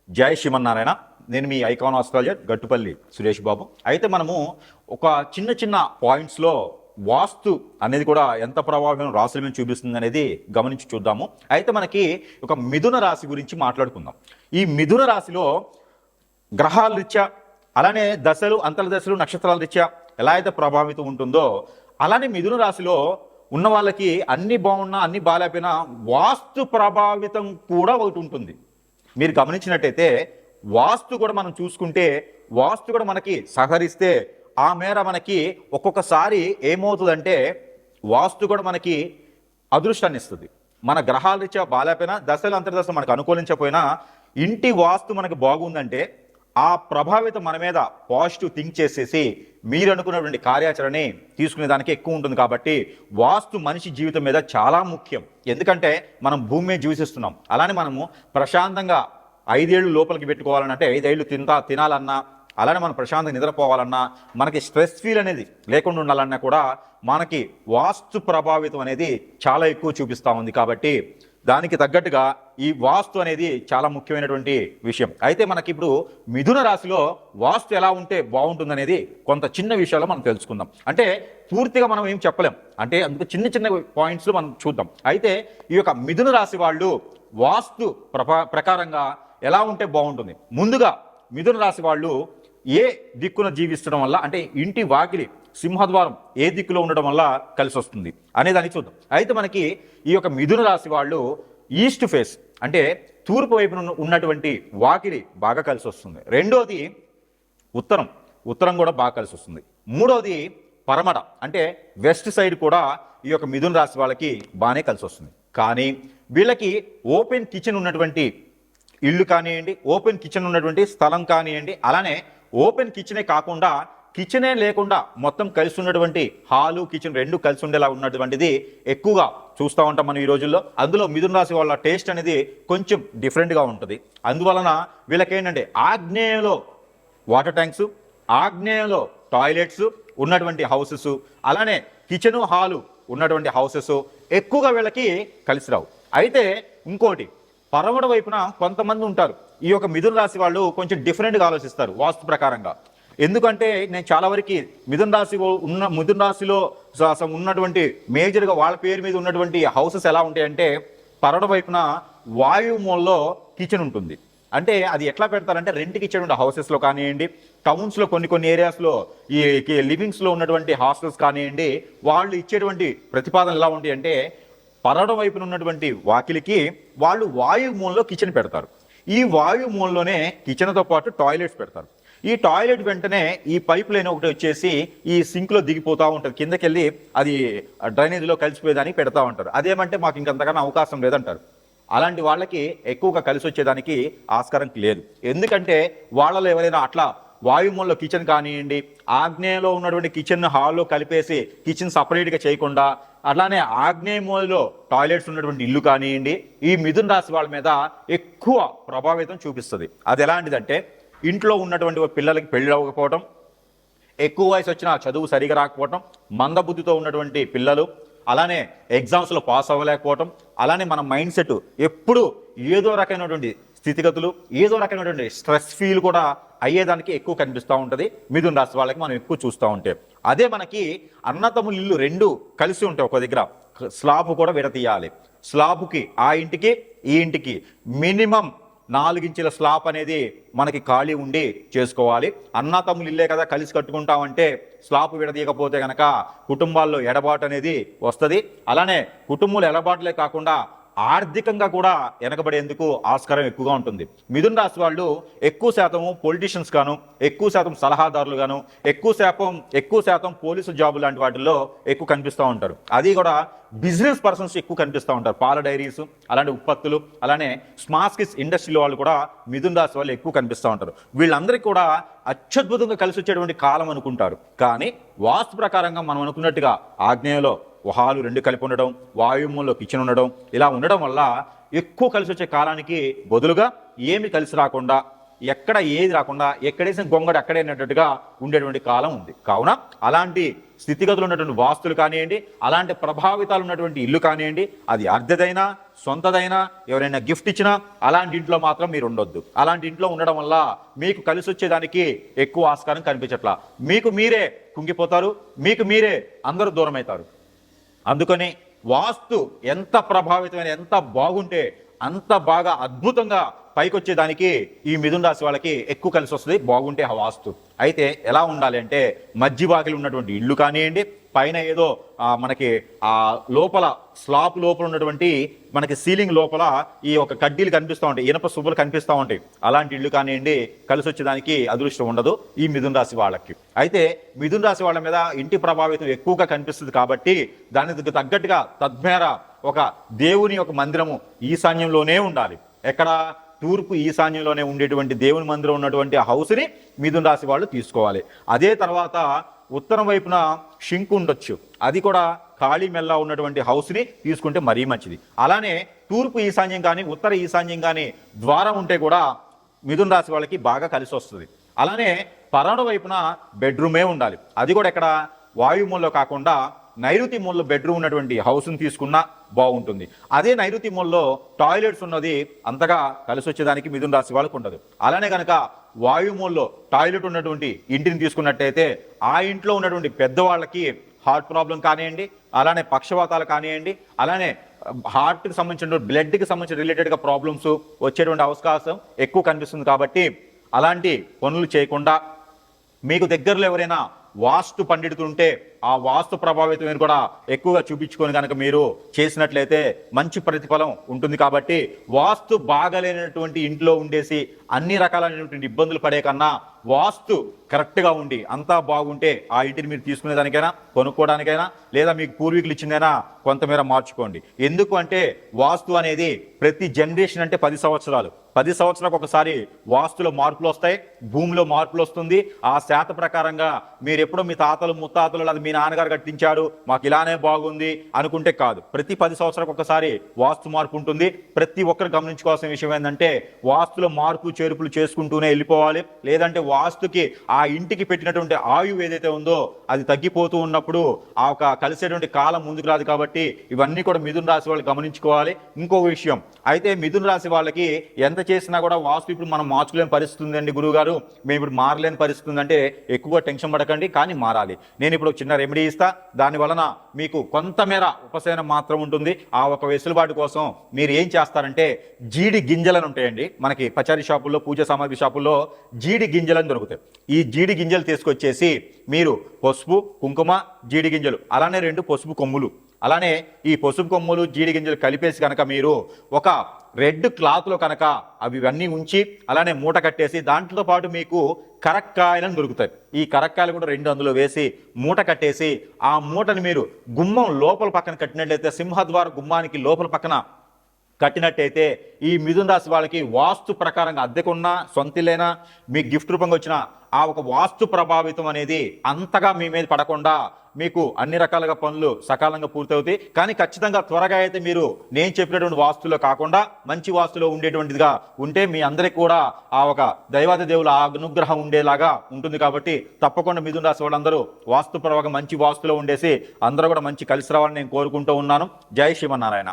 జై శ్రీమన్నారాయణ. నేను మీ icon astrologer Gattupalli Suresh Babu. అయితే మనము ఒక చిన్న చిన్న పాయింట్స్లో వాస్తు అనేది కూడా ఎంత ప్రభావం రాశుల మీద చూపిస్తుంది అనేది గమనించి చూద్దాము. అయితే మనకి ఒక మిథున రాశి గురించి మాట్లాడుకుందాం. ఈ మిథున రాశిలో గ్రహాల రీత్యా, అలానే దశలు, అంతర్దశలు, నక్షత్రాల రీత్యా ఎలా అయితే ప్రభావితం ఉంటుందో, అలానే మిథున రాశిలో ఉన్న వాళ్ళకి అన్ని బాగున్నా అన్ని బాగాలేకపోయినా వాస్తు ప్రభావితం కూడా ఒకటి ఉంటుంది. మీరు గమనించినట్టయితే వాస్తు కూడా మనం చూసుకుంటే, వాస్తు కూడా మనకి సహకరిస్తే ఆ మేర మనకి ఒక్కొక్కసారి ఏమవుతుందంటే వాస్తు కూడా మనకి అదృష్టాన్ని ఇస్తుంది. మన గ్రహాల రీత్యా బాగాలేకపోయినా, దశలు అంతర్దశలు మనకు అనుకూలించకపోయినా ఇంటి వాస్తు మనకు బాగుందంటే ఆ ప్రభావితం మన మీద పాజిటివ్ థింక్ చేసేసి మీరు అనుకున్నటువంటి కార్యాచరణని తీసుకునే దానికి ఎక్కువ ఉంటుంది. కాబట్టి వాస్తు మనిషి జీవితం మీద చాలా ముఖ్యం. ఎందుకంటే మనం భూమి మీద జీవిస్తున్నాం. అలానే మనము ప్రశాంతంగా 5 ఏళ్ళు లోపలికి పెట్టుకోవాలంటే 5 ఏళ్ళు తినాలన్నా, అలానే మనం ప్రశాంతంగా నిద్రపోవాలన్నా, మనకి స్ట్రెస్ ఫీల్ అనేది లేకుండా ఉండాలన్నా కూడా మనకి వాస్తు ప్రభావితం అనేది చాలా ఎక్కువ చూపిస్తూ ఉంది. కాబట్టి దానికి తగ్గట్టుగా ఈ వాస్తు అనేది చాలా ముఖ్యమైనటువంటి విషయం. అయితే మనకి ఇప్పుడు మిథున రాశిలో వాస్తు ఎలా ఉంటే బాగుంటుందనేది కొంత చిన్న విషయాల్లో మనం తెలుసుకుందాం. అంటే పూర్తిగా మనం ఏం చెప్పలేం, అంటే అందుకు చిన్న చిన్న పాయింట్స్లో మనం చూద్దాం. అయితే ఈ యొక్క మిథున రాశి వాళ్ళు వాస్తు ప్రకారంగా ఎలా ఉంటే బాగుంటుంది. ముందుగా మిథున రాశి వాళ్ళు ఏ దిక్కున జీవిస్తడం వల్ల, అంటే ఇంటి వాకిలి సింహద్వారం ఏ దిక్కులో ఉండడం వల్ల కలిసి వస్తుంది అనేదాన్ని చూద్దాం. అయితే మనకి ఈ యొక్క మిథున రాశి వాళ్ళు ఈస్ట్ ఫేస్, అంటే తూర్పు వైపున ఉన్నటువంటి వాకిలి బాగా కలిసి వస్తుంది. రెండోది ఉత్తరం కూడా బాగా కలిసి వస్తుంది. మూడోది పరమట, అంటే వెస్ట్ సైడ్ కూడా ఈ యొక్క మిథున రాశి వాళ్ళకి బాగానే కలిసి వస్తుంది. కానీ వీళ్ళకి ఓపెన్ కిచెన్ ఉన్నటువంటి ఇల్లు కానివ్వండి, ఓపెన్ కిచెన్ ఉన్నటువంటి స్థలం కానివ్వండి, అలానే ఓపెన్ కిచెనే కాకుండా కిచెనే లేకుండా మొత్తం కలిసి ఉన్నటువంటి హాలు, కిచెన్ రెండు కలిసి ఉండేలా ఉన్నటువంటిది ఎక్కువగా చూస్తూ ఉంటాం మనం ఈ రోజుల్లో. అందులో మిథున రాశి వాళ్ళ టేస్ట్ అనేది కొంచెం డిఫరెంట్గా ఉంటుంది. అందువలన వీళ్ళకేంటంటే ఆగ్నేయంలో వాటర్ ట్యాంక్స్, ఆగ్నేయంలో టాయిలెట్స్ ఉన్నటువంటి హౌసెస్, అలానే కిచెను హాలు ఉన్నటువంటి హౌసెస్ ఎక్కువగా వీళ్ళకి కలిసి రావు. అయితే ఇంకోటి, పరమట వైపున కొంతమంది ఉంటారు. ఈ యొక్క మిథున రాశి వాళ్ళు కొంచెం డిఫరెంట్గా ఆలోచిస్తారు వాస్తు ప్రకారంగా. ఎందుకంటే నేను చాలా వరకు మిథున రాశిలో ఉన్నటువంటి మేజర్గా వాళ్ళ పేరు మీద ఉన్నటువంటి హౌసెస్ ఎలా ఉంటాయంటే, పరమట వైపున వాయుమూలలో కిచెన్ ఉంటుంది. అంటే అది ఎట్లా పెడతారంటే రెంట్ కిచెన్ ఉండే హౌసెస్లో కానివ్వండి, టౌన్స్లో కొన్ని ఏరియాస్లో ఈ లివింగ్స్లో ఉన్నటువంటి హాస్టల్స్ కానివ్వండి, వాళ్ళు ఇచ్చేటువంటి ప్రతిపాదనలు ఎలా ఉంటాయి అంటే పరమట వైపున ఉన్నటువంటి వాకిలికి వాళ్ళు వాయుమూలలో కిచెన్ పెడతారు. ఈ వాయుమూలలోనే కిచెన్తో పాటు టాయిలెట్స్ పెడతారు. ఈ టాయిలెట్ వెంటనే ఈ పైప్ లైన్ ఒకటి వచ్చేసి ఈ సింక్లో దిగిపోతూ ఉంటుంది, కిందకెళ్ళి అది డ్రైనేజీలో కలిసిపోయేదానికి పెడతా ఉంటారు. అదేమంటే మాకు ఇంకంతకన్నా అవకాశం లేదంటారు. అలాంటి వాళ్ళకి ఎక్కువగా కలిసి వచ్చేదానికి ఆస్కారం లేదు. ఎందుకంటే వాళ్ళలో ఎవరైనా అట్లా వాయుమూలలో కిచెన్ కానివ్వండి, ఆగ్నేయంలో ఉన్నటువంటి కిచెన్ హాల్లో కలిపేసి కిచెన్ సపరేట్గా చేయకుండా, అలానే ఆగ్నేయ మూలలో టాయిలెట్స్ ఉన్నటువంటి ఇల్లు కానివ్వండి, ఈ మిథున రాశి వాళ్ళ మీద ఎక్కువ ప్రభావితం చూపిస్తుంది. అది ఎలాంటిదంటే, ఇంట్లో ఉన్నటువంటి పిల్లలకి పెళ్ళి అవ్వకపోవటం, ఎక్కువ వయసు వచ్చినా చదువు సరిగా రాకపోవటం, మందబుద్ధితో ఉన్నటువంటి పిల్లలు, అలానే ఎగ్జామ్స్లో పాస్ అవ్వలేకపోవటం, అలానే మన మైండ్ సెట్ ఎప్పుడు ఏదో రకమైనటువంటి స్థితిగతులు, ఏదో రకమైనటువంటి స్ట్రెస్ ఫీల్ కూడా అయ్యేదానికి ఎక్కువ కనిపిస్తూ ఉంటుంది మిథున రాశి వాళ్ళకి మనం ఎక్కువ చూస్తూ ఉంటే. అదే మనకి అన్నతమ్ములు ఇల్లు రెండు కలిసి ఉంటాయి ఒక దగ్గర, స్లాబ్ కూడా విడతీయాలి. స్లాబ్కి ఆ ఇంటికి ఈ ఇంటికి మినిమం 4 ఇంచుల స్లాబ్ అనేది మనకి ఖాళీ ఉండి చేసుకోవాలి. అన్నా తమ్ములు ఇల్లే కదా కలిసి కట్టుకుంటామంటే స్లాబ్ విడదీయకపోతే కనుక కుటుంబాల్లో ఎడబాటు అనేది వస్తుంది. అలానే కుటుంబంలో ఎడబాటులే కాకుండా ఆర్థికంగా కూడా వెనకబడేందుకు ఆస్కారం ఎక్కువగా ఉంటుంది. మిథున రాశి వాళ్ళు ఎక్కువ శాతం పొలిటీషియన్స్ గాను, ఎక్కువ శాతం సలహాదారులు గాను, ఎక్కువ శాతం పోలీసు జాబు లాంటి వాటిల్లో ఎక్కువ కనిపిస్తూ ఉంటారు. అది కూడా బిజినెస్ పర్సన్స్ ఎక్కువ కనిపిస్తూ ఉంటారు. పాల డైరీస్, అలాంటి ఉత్పత్తులు, అలానే స్మాల్ స్కిల్స్ ఇండస్ట్రీలో వాళ్ళు కూడా మిథున రాశి వాళ్ళు ఎక్కువ కనిపిస్తూ ఉంటారు. వీళ్ళందరికీ కూడా అత్యద్భుతంగా కలిసి వచ్చేటువంటి కాలం అనుకుంటారు. కానీ వాస్తు ప్రకారంగా మనం అనుకున్నట్టుగా ఆగ్నేయంలో హాలు రెండు కలిపి ఉండడం, వాయుమూలలో కిచెన్ ఉండడం, ఇలా ఉండడం వల్ల ఎక్కువ కలిసి వచ్చే కాలానికి బదులుగా ఏమి కలిసి రాకుండా ఎక్కడ ఏది రాకుండా ఎక్కడేసిన గొంగడు అక్కడైనట్టుగా ఉండేటువంటి కాలం ఉంది. కావున అలాంటి స్థితిగతులు ఉన్నటువంటి వాస్తులు కానివ్వండి, అలాంటి ప్రభావితాలు ఉన్నటువంటి ఇల్లు కానివ్వండి, అది అద్దెదైనా సొంతదైనా ఎవరైనా గిఫ్ట్ ఇచ్చినా అలాంటి ఇంట్లో మాత్రం మీరు ఉండొద్దు. అలాంటి ఇంట్లో ఉండడం వల్ల మీకు కలిసి వచ్చేదానికి ఎక్కువ ఆస్కారం కనిపించట్లా. మీకు మీరే కుంగిపోతారు, మీకు మీరే అందరూ దూరం అవుతారు. అందుకని వాస్తు ఎంత ప్రభావితమైన, ఎంత బాగుంటే అంత బాగా అద్భుతంగా పైకి వచ్చేదానికి ఈ మిథున రాశి వాళ్ళకి ఎక్కువ కలిసి వస్తుంది, బాగుంటే ఆ వాస్తు. అయితే ఎలా ఉండాలి అంటే, మధ్య బాగిలు ఉన్నటువంటి ఇల్లు కానివ్వండి, పైన ఏదో మనకి ఆ లోపల స్లాబ్ లోపల ఉన్నటువంటి మనకి సీలింగ్ లోపల ఈ ఒక కడ్డీలు కనిపిస్తూ ఉంటాయి, ఇనప సుబ్బులు కనిపిస్తూ ఉంటాయి, అలాంటి ఇల్లు కానివ్వండి కలిసి వచ్చేదానికి అదృష్టం ఉండదు ఈ మిథున రాశి వాళ్ళకి. అయితే మిథున రాశి వాళ్ళ మీద ఇంటి ప్రభావితం ఎక్కువగా కనిపిస్తుంది కాబట్టి దానికి తగ్గట్టుగా తద్మేర ఒక దేవుని ఒక మందిరము ఈశాన్యంలోనే ఉండాలి. ఎక్కడ? తూర్పు ఈశాన్యంలోనే ఉండేటువంటి దేవుని మందిరం ఉన్నటువంటి ఆ హౌస్ని మిథున రాశి వాళ్ళు తీసుకోవాలి. అదే తర్వాత ఉత్తరం వైపున షింక్ ఉండొచ్చు, అది కూడా ఖాళీ మెల్ల ఉన్నటువంటి హౌస్ని తీసుకుంటే మరీ మంచిది. అలానే తూర్పు ఈశాన్యం కానీ ఉత్తర ఈశాన్యం కానీ ద్వారం ఉంటే కూడా మిథున రాశి వాళ్ళకి బాగా కలిసి వస్తుంది. అలానే పరమడ వైపున బెడ్రూమే ఉండాలి, అది కూడా ఎక్కడ? వాయుమూలలో కాకుండా నైరుతి మూలలో బెడ్రూమ్ ఉన్నటువంటి హౌస్ని తీసుకున్నా బాగుంటుంది. అదే నైరుతి మూలలో టాయిలెట్స్ ఉన్నది అంతగా కలిసి వచ్చేదానికి మిథున రాశి వాళ్ళకు ఉండదు. అలానే కనుక వాయుమూలలో టాయిలెట్ ఉన్నటువంటి ఇంటిని తీసుకున్నట్టయితే ఆ ఇంట్లో ఉన్నటువంటి పెద్దవాళ్ళకి హార్ట్ ప్రాబ్లం కానివ్వండి, అలానే పక్షవాతాలు కానివ్వండి, అలానే హార్ట్కి సంబంధించిన బ్లడ్కి సంబంధించిన రిలేటెడ్గా ప్రాబ్లమ్స్ వచ్చేటువంటి అవకాశం ఎక్కువ కనిపిస్తుంది. కాబట్టి అలాంటి పనులు చేయకుండా మీకు దగ్గరలో ఎవరైనా వాస్తు పండితులుంటే ఆ వాస్తు ప్రభావితం కూడా ఎక్కువగా చూపించుకొని కనుక మీరు చేసినట్లయితే మంచి ప్రతిఫలం ఉంటుంది. కాబట్టి వాస్తు బాగలేనటువంటి ఇంట్లో ఉండేసి అన్ని రకాలైనటువంటి ఇబ్బందులు పడే కన్నా వాస్తు కరెక్ట్గా ఉండి అంతా బాగుంటే ఆ ఇంటిని మీరు తీసుకునేదానికైనా, కొనుక్కోవడానికైనా, లేదా మీకు పూర్వీకులు ఇచ్చిందైనా కొంతమేర మార్చుకోండి. ఎందుకు అంటే వాస్తు అనేది ప్రతి జనరేషన్ అంటే 10 సంవత్సరాలు, 10 సంవత్సరాలకు ఒకసారి వాస్తులో మార్పులు వస్తాయి, భూమిలో మార్పులు వస్తుంది. ఆ శాత ప్రకారంగా మీరు ఎప్పుడో మీ తాతలు ముత్తాతలు లేదా మీ నాన్నగారు కట్టించాడు మాకు ఇలానే బాగుంది అనుకుంటే కాదు. ప్రతి 10 సంవత్సరాలకు ఒకసారి వాస్తు మార్పు ఉంటుంది. ప్రతి ఒక్కరు గమనించుకోవాల్సిన విషయం ఏంటంటే వాస్తులో మార్పు చేర్పులు చేసుకుంటూనే వెళ్ళిపోవాలి. లేదంటే వాస్తుకి ఆ ఇంటికి పెట్టినటువంటి ఆయువు ఏదైతే ఉందో అది తగ్గిపోతూ ఉన్నప్పుడు ఆ ఒక కలిసేటువంటి కాలం ముందుకు రాదు. కాబట్టి ఇవన్నీ కూడా మిథున రాశి వాళ్ళు గమనించుకోవాలి. ఇంకో విషయం అయితే మిథున రాశి వాళ్ళకి ఎంత చేసినా కూడా వాస్తు ఇప్పుడు మనం మార్చుకోలేని పరిస్థితి ఉందండి గురువు గారు, మేము ఇప్పుడు మారలేని పరిస్థితి ఉందంటే ఎక్కువగా టెన్షన్ పడకండి, కానీ మారాలి. నేను ఇప్పుడు చిన్న రెమెడీ ఇస్తా, దాని వలన మీకు కొంతమేర ఉపశమనం మాత్రం ఉంటుంది. ఆ ఒక వెసులుబాటు కోసం మీరు ఏం చేస్తారంటే జీడి గింజలను ఉంటాయండి మనకి పచారీ షాపుల్లో, పూజ సామాగ్రి షాపుల్లో జీడి గింజలను దొరుకుతాయి. ఈ జీడి గింజలు తీసుకొచ్చేసి మీరు పసుపు, కుంకుమ, జీడి గింజలు, అలానే 2 పసుపు కొమ్ములు, అలానే ఈ పసుపు కొమ్ములు జీడి గింజలు కలిపేసి కనుక మీరు ఒక రెడ్ క్లాత్లో కనుక అవి ఉంచి అలానే మూట కట్టేసి దాంట్లో పాటు మీకు కరక్కాయలను దొరుకుతాయి. ఈ కరక్కాయలు కూడా 2 అందులో వేసి మూట కట్టేసి ఆ మూటని మీరు గుమ్మం లోపల పక్కన కట్టినట్లయితే, సింహద్వార గుమ్మానికి లోపల పక్కన కట్టినట్టయితే ఈ మిథున రాశి వాళ్ళకి వాస్తు ప్రకారంగా అద్దెకున్నా సొంతిలేనా మీకు గిఫ్ట్ రూపంగా వచ్చిన ఆ ఒక వాస్తు ప్రభావితం అనేది అంతగా మీ మీద పడకుండా మీకు అన్ని రకాలుగా పనులు సకాలంగా పూర్తవుతాయి. కానీ ఖచ్చితంగా త్వరగా అయితే మీరు నేను చెప్పినటువంటి వాస్తులో కాకుండా మంచి వాస్తులో ఉండేటువంటిదిగా ఉంటే మీ అందరికీ కూడా ఆ ఒక దైవాది దేవుల అనుగ్రహం ఉండేలాగా ఉంటుంది. కాబట్టి తప్పకుండా మిథున రాశి వాళ్ళందరూ వాస్తు ప్రకారంగా మంచి వాస్తులో ఉండేసి అందరూ కూడా మంచి కలిసి రావాలని నేను కోరుకుంటూ ఉన్నాను. జై శ్రీమన్నారాయణ.